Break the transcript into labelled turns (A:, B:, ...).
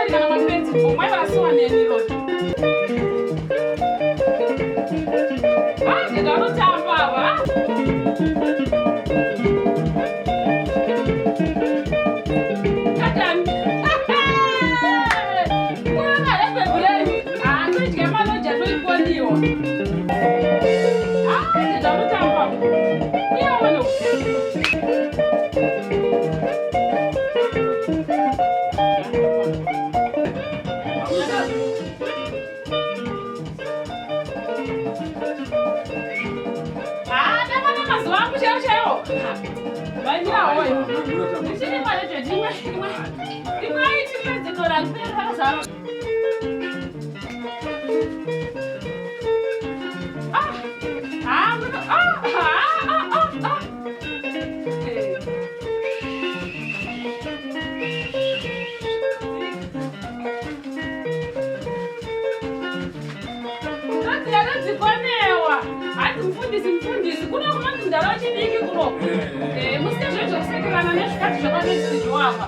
A: Msikali na mapenzi kumweba sawa ni nilo. Ah, ndio tamba baba. Katan. Mwana lebe bule. Ah, ndio kama lo jado ikwaliwa. Ah, ndio tamba. Ni wano. Vai virar olho. Deixa ele fazer jadinho, demais, de coragem, pensar. Mfundisi kuna kumanzi ndalo chidiki kulo. Musike zvezvo kusekera neshikati zvakanodzidzwa apa.